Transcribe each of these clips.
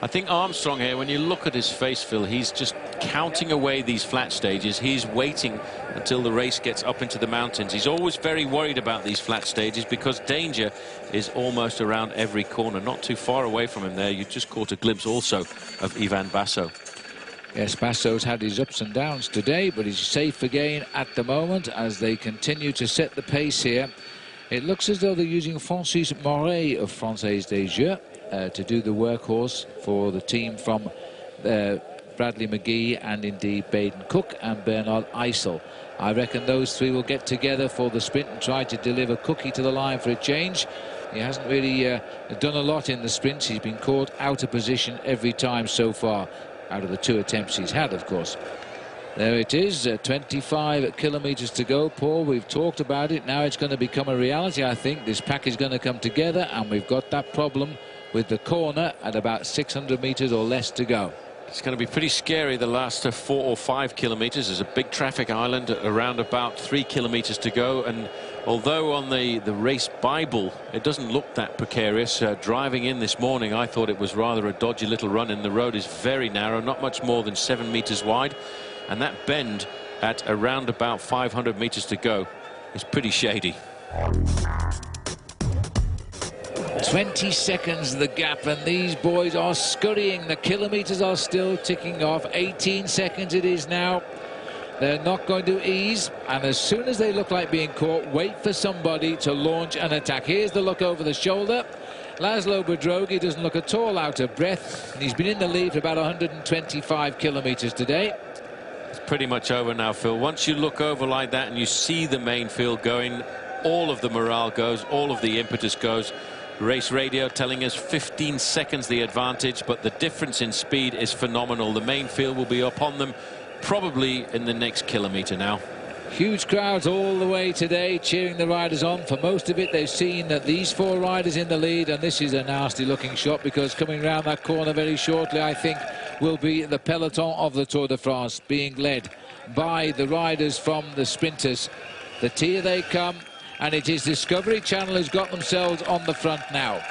I think Armstrong here, when you look at his face, Phil, he's just counting away these flat stages. He's waiting until the race gets up into the mountains. He's always very worried about these flat stages because danger is almost around every corner. Not too far away from him there. You just caught a glimpse also of Ivan Basso. Yes, Basso's had his ups and downs today, but he's safe again at the moment as they continue to set the pace here. It looks as though they're using Francis Moret of Française des Jeux to do the workhorse for the team from Bradley McGee and indeed Baden Cook and Bernard Eisel. I reckon those three will get together for the sprint and try to deliver Cookie to the line for a change. He hasn't really done a lot in the sprints. He's been caught out of position every time so far, out of the 2 attempts he's had, of course. There it is, 25 kilometres to go, Paul. We've talked about it. Now it's going to become a reality, I think. This pack is going to come together, and we've got that problem with the corner at about 600 metres or less to go. It's going to be pretty scary the last 4 or 5 kilometres. There's a big traffic island around about 3 kilometres to go, and although on the race Bible it doesn't look that precarious, driving in this morning I thought it was rather a dodgy little run in. The road is very narrow, not much more than 7 metres wide, and that bend at around about 500 metres to go is pretty shady. 20 seconds the gap, and these boys are scurrying. The kilometres are still ticking off. 18 seconds it is now. They're not going to ease, and as soon as they look like being caught, wait for somebody to launch an attack. Here's the look over the shoulder. Laszlo Bedrogi doesn't look at all out of breath, and he's been in the lead for about 125 kilometres today. It's pretty much over now, Phil. Once you look over like that and you see the main field going, all of the morale goes, all of the impetus goes. Race radio telling us 15 seconds the advantage, but the difference in speed is phenomenal. The main field will be up on them probably in the next kilometre now. Huge crowds all the way today cheering the riders on. For most of it, they've seen that these 4 riders in the lead, and this is a nasty looking shot because coming round that corner very shortly, I think, will be the peloton of the Tour de France, being led by the riders from the sprinters. The tier they come, and it is Discovery Channel who's got themselves on the front now.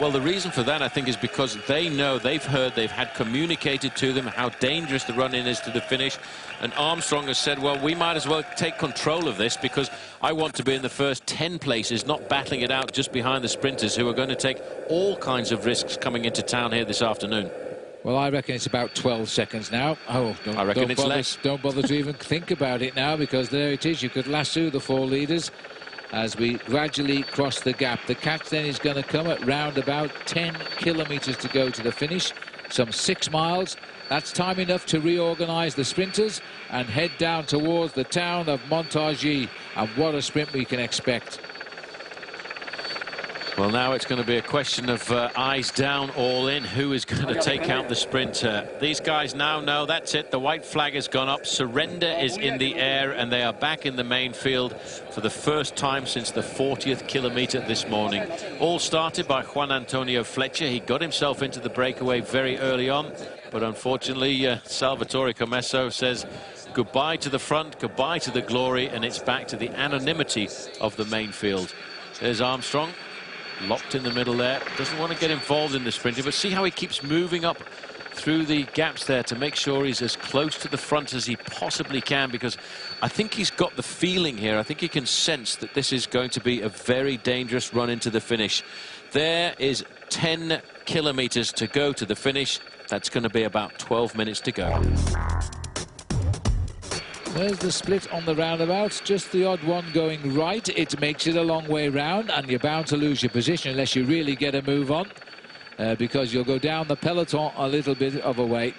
Well, the reason for that, I think, is because they know, they've heard, they've had communicated to them how dangerous the run-in is to the finish. And Armstrong has said, well, we might as well take control of this because I want to be in the first 10 places, not battling it out just behind the sprinters who are going to take all kinds of risks coming into town here this afternoon. Well, I reckon it's about 12 seconds now. Oh, I reckon it's less. Don't bother to even think about it now, because there it is. You could lasso the 4 leaders as we gradually cross the gap. The catch then is going to come at round about 10 kilometres to go to the finish, some 6 miles. That's time enough to reorganise the sprinters and head down towards the town of Montargis. And what a sprint we can expect. Well, now it's going to be a question of eyes down, all in. Who is going to take out the sprinter? These guys now know that's it. The white flag has gone up. Surrender is in the air, and they are back in the main field for the first time since the 40th kilometre this morning. All started by Juan Antonio Fletcher. He got himself into the breakaway very early on, but unfortunately, Salvatore Comesso says goodbye to the front, goodbye to the glory, and it's back to the anonymity of the main field. There's Armstrong. Locked in the middle there, doesn't want to get involved in the sprinting, but see how he keeps moving up through the gaps there to make sure he's as close to the front as he possibly can, because I think he's got the feeling here. I think he can sense that this is going to be a very dangerous run into the finish. There is 10 kilometres to go to the finish. That's going to be about 12 minutes to go. There's the split on the roundabout, just the odd one going right. It makes it a long way round, and you're bound to lose your position unless you really get a move on, because you'll go down the peloton a little bit of a way.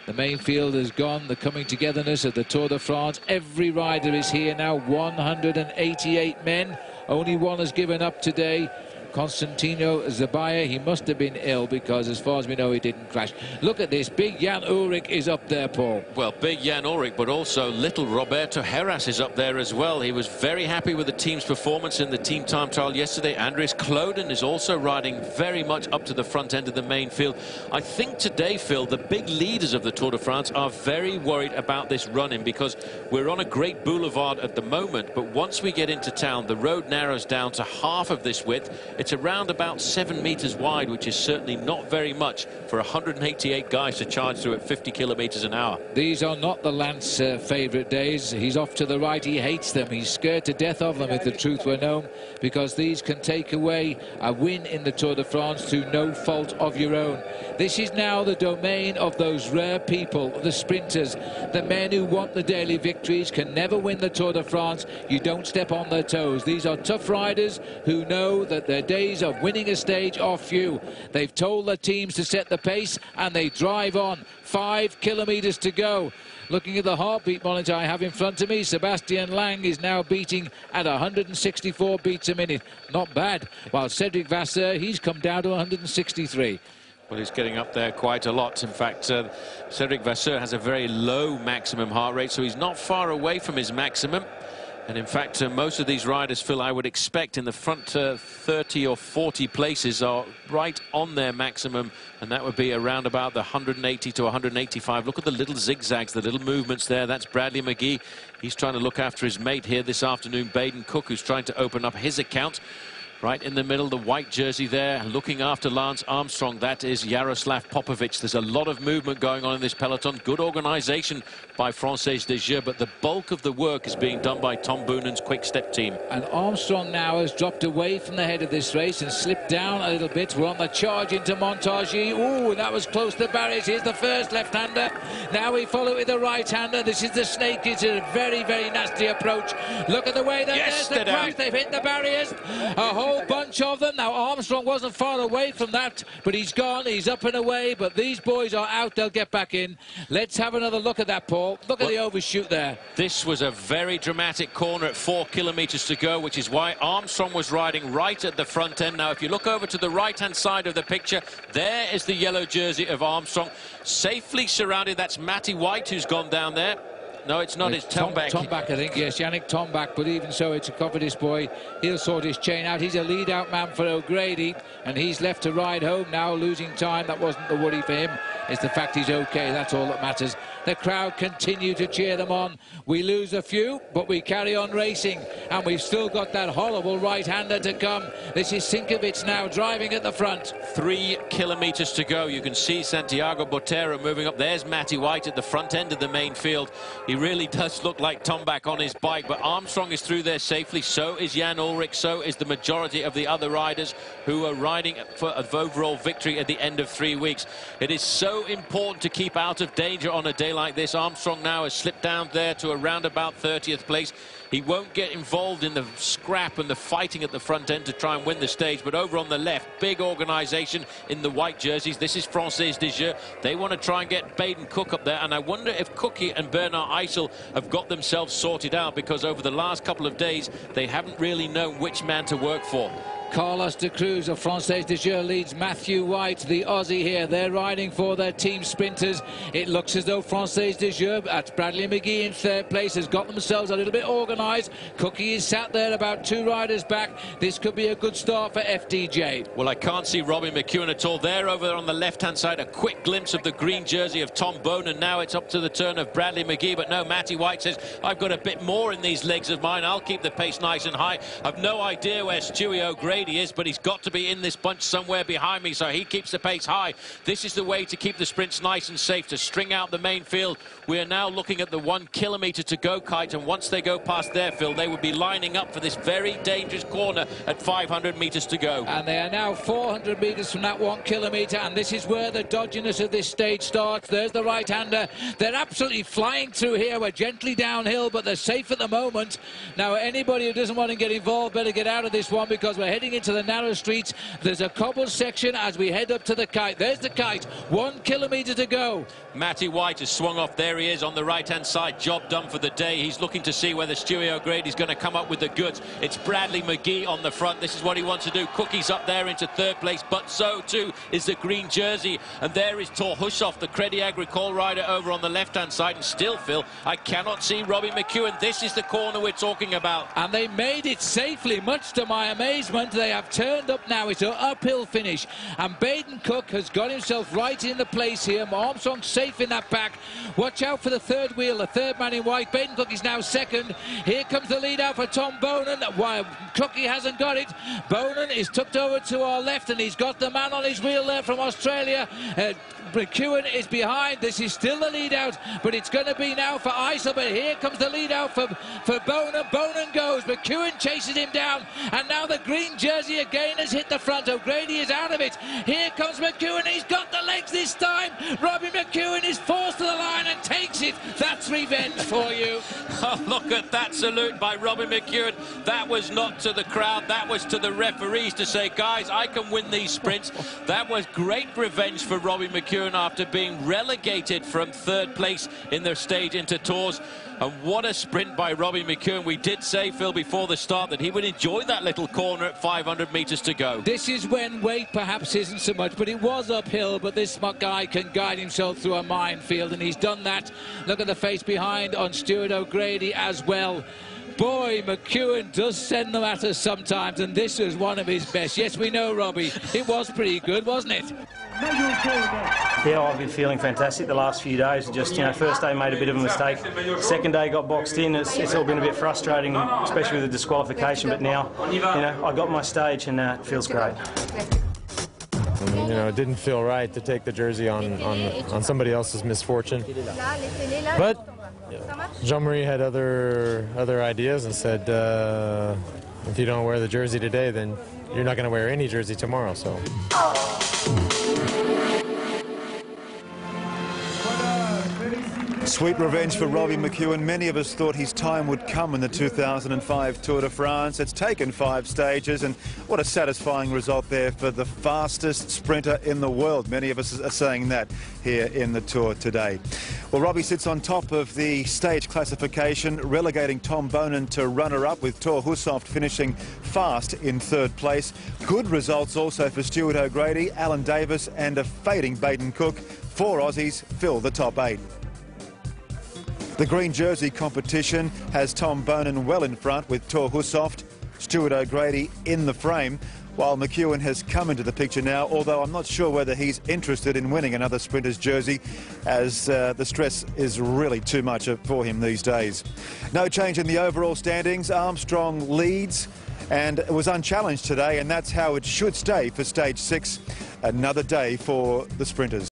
The main field is gone, the coming togetherness of the Tour de France. Every rider is here now, 188 men. Only one has given up today. Constantino Zabaya, he must have been ill, because as far as we know he didn't crash. Look at this, big Jan Ullrich is up there, Paul. Well, big Jan Ullrich, but also little Roberto Heras is up there as well. He was very happy with the team's performance in the team time trial yesterday. Andries Kloden is also riding very much up to the front end of the main field. I think today, Phil, the big leaders of the Tour de France are very worried about this run-in, because we're on a great boulevard at the moment, but once we get into town, the road narrows down to half of this width. It's around about 7 meters wide, which is certainly not very much for 188 guys to charge through at 50 kilometers an hour. These are not the Lance favourite days. He's off to the right. He hates them. He's scared to death of them, if the truth were known, because these can take away a win in the Tour de France through no fault of your own. This is now the domain of those rare people, the sprinters, the men who want the daily victories, can never win the Tour de France. You don't step on their toes. These are tough riders who know that their days of winning a stage are few. They've told their teams to set the pace, and they drive on. 5 kilometers to go. Looking at the heartbeat monitor I have in front of me, Sebastian Lang is now beating at 164 beats a minute. Not bad. While Cedric Vasseur, he's come down to 163. Well, he's getting up there quite a lot. In fact, Cedric Vasseur has a very low maximum heart rate, so he's not far away from his maximum. And in fact, most of these riders, Phil, I would expect in the front 30 or 40 places are right on their maximum, and that would be around about the 180 to 185. Look at the little zigzags, the little movements there. That's Bradley McGee. He's trying to look after his mate here this afternoon, Baden Cook, who's trying to open up his account. Right in the middle, the white jersey there, looking after Lance Armstrong. That is Jaroslav Popovic. There's a lot of movement going on in this peloton. Good organisation by Française des Jeux, but the bulk of the work is being done by Tom Boonen's Quick Step team. And Armstrong now has dropped away from the head of this race and slipped down a little bit. We're on the charge into Montargis. Ooh, that was close to the barriers. Here's the first left-hander. Now we follow with the right-hander. This is the snake. It's a very, very nasty approach. Look at the way that there's the crash. They've hit the barriers. A whole bunch of them. Now Armstrong wasn't far away from that, but he's gone. He's up and away, but these boys are out. They'll get back in. Let's have another look at that, Paul. Look at the overshoot there. This was a very dramatic corner at 4 kilometers to go, which is why Armstrong was riding right at the front end. Now if you look over to the right hand side of the picture, there is the yellow jersey of Armstrong, safely surrounded. That's Matty White who's gone down there. No, it's not. It's Tombak. Tombak, I think. Yes, Yannick Tombak. But even so, it's a Cofidis boy. He'll sort his chain out. He's a lead-out man for O'Grady, and he's left to ride home now, losing time. That wasn't the worry for him. It's the fact he's okay. That's all that matters. The crowd continue to cheer them on. We lose a few, but we carry on racing, and we've still got that horrible right-hander to come. This is Sinkovic now driving at the front. 3 kilometers to go. You can see Santiago Botero moving up. There's Matty White at the front end of the main field. He really does look like Tombak on his bike, but Armstrong is through there safely. So is Jan Ullrich. So is the majority of the other riders who are riding for an overall victory at the end of 3 weeks. It is so important to keep out of danger on a day like this. Armstrong now has slipped down there to around about 30th place. He won't get involved in the scrap and the fighting at the front end to try and win the stage, but over on the left, big organisation in the white jerseys. This is Française des Jeux. They want to try and get Baden Cook up there, and I wonder if Cookie and Bernard Eisel have got themselves sorted out, because over the last couple of days they haven't really known which man to work for. Carlos de Cruz of Française des Jeux leads Matthew White, the Aussie here. They're riding for their team sprinters. It looks as though Française des Jeux, at Bradley McGee in third place, has got themselves a little bit organised. Cookie is sat there about 2 riders back. This could be a good start for FDJ. Well, I can't see Robbie McEwen at all. There over there on the left-hand side, a quick glimpse of the green jersey of Tom Boonen. Now it's up to the turn of Bradley McGee, but no, Matty White says, I've got a bit more in these legs of mine. I'll keep the pace nice and high. I've no idea where Stewie O'Grady is, but he's got to be in this bunch somewhere behind me, so he keeps the pace high. This is the way to keep the sprints nice and safe, to string out the main field. We are now looking at the 1 kilometer to go, Kite, and once they go past their field, they would be lining up for this very dangerous corner at 500 meters to go. And they are now 400 meters from that 1 kilometer, and this is where the dodginess of this stage starts. There's the right-hander. They're absolutely flying through here. We're gently downhill, but they're safe at the moment. Now, anybody who doesn't want to get involved better get out of this one, because we're heading into the narrow streets. There's a cobble section as we head up to the Kite. There's the Kite. 1 kilometer to go. Matty White has swung off. There he is on the right-hand side. Job done for the day. He's looking to see whether Stewie O'Grady's going to come up with the goods. It's Bradley McGee on the front. This is what he wants to do. Cookie's up there into third place, but so too is the green jersey. And there is Tor Hushoff, the Crédit Agricole rider, over on the left-hand side. And still, Phil, I cannot see Robbie McEwen. This is the corner we're talking about. And they made it safely, much to my amazement. They have turned up now. It's an uphill finish, and Baden Cook has got himself right in the place here. Armstrong safe in that back. Watch out for the third wheel, the third man in white. Baden Cook is now second. Here comes the lead out for Tom Boonen. While Cookie hasn't got it, Boonen is tucked over to our left, and he's got the man on his wheel there from Australia. McEwen is behind. This is still the lead out, but it's going to be now for Eisel. But here comes the lead out for Boonen. Boonen goes. McEwen chases him down, and now the green jersey again has hit the front. O'Grady is out of it. Here comes McEwen. He's got the legs this time. Robbie McEwen is forced to the line and takes it. That's revenge for you. Oh, look at that salute by Robbie McEwen. That was not to the crowd. That was to the referees to say, guys, I can win these sprints. That was great revenge for Robbie McEwen after being relegated from third place in their stage into Tours. And what a sprint by Robbie McEwen. We did say, Phil, before the start that he would enjoy that little corner at 500 metres to go. This is when weight perhaps isn't so much, but it was uphill. But this guy can guide himself through a minefield, and he's done that. Look at the face behind on Stuart O'Grady as well. Boy, McEwen does send them at us sometimes, and this was one of his best. Yes, we know, Robbie. It was pretty good, wasn't it? Yeah, I've been feeling fantastic the last few days. Just, first day made a bit of a mistake. Second day got boxed in. It's all been a bit frustrating, especially with the disqualification. But now, I got my stage, and it feels great. It didn't feel right to take the jersey on somebody else's misfortune. But Jean-Marie had other ideas and said, if you don't wear the jersey today, then you're not going to wear any jersey tomorrow. So. Sweet revenge for Robbie McEwen. Many of us thought his time would come in the 2005 Tour de France. It's taken 5 stages, and what a satisfying result there for the fastest sprinter in the world. Many of us are saying that here in the Tour today. Well, Robbie sits on top of the stage classification, relegating Tom Boonen to runner-up, with Thor Hushovd finishing fast in 3rd place. Good results also for Stuart O'Grady, Alan Davis and a fading Baden Cook. 4 Aussies fill the top 8. The green jersey competition has Tom Boonen well in front, with Thor Hushovd, Stuart O'Grady in the frame, while McEwen has come into the picture now, although I'm not sure whether he's interested in winning another sprinter's jersey, as the stress is really too much for him these days. No change in the overall standings. Armstrong leads and was unchallenged today, and that's how it should stay for stage 6. Another day for the sprinters.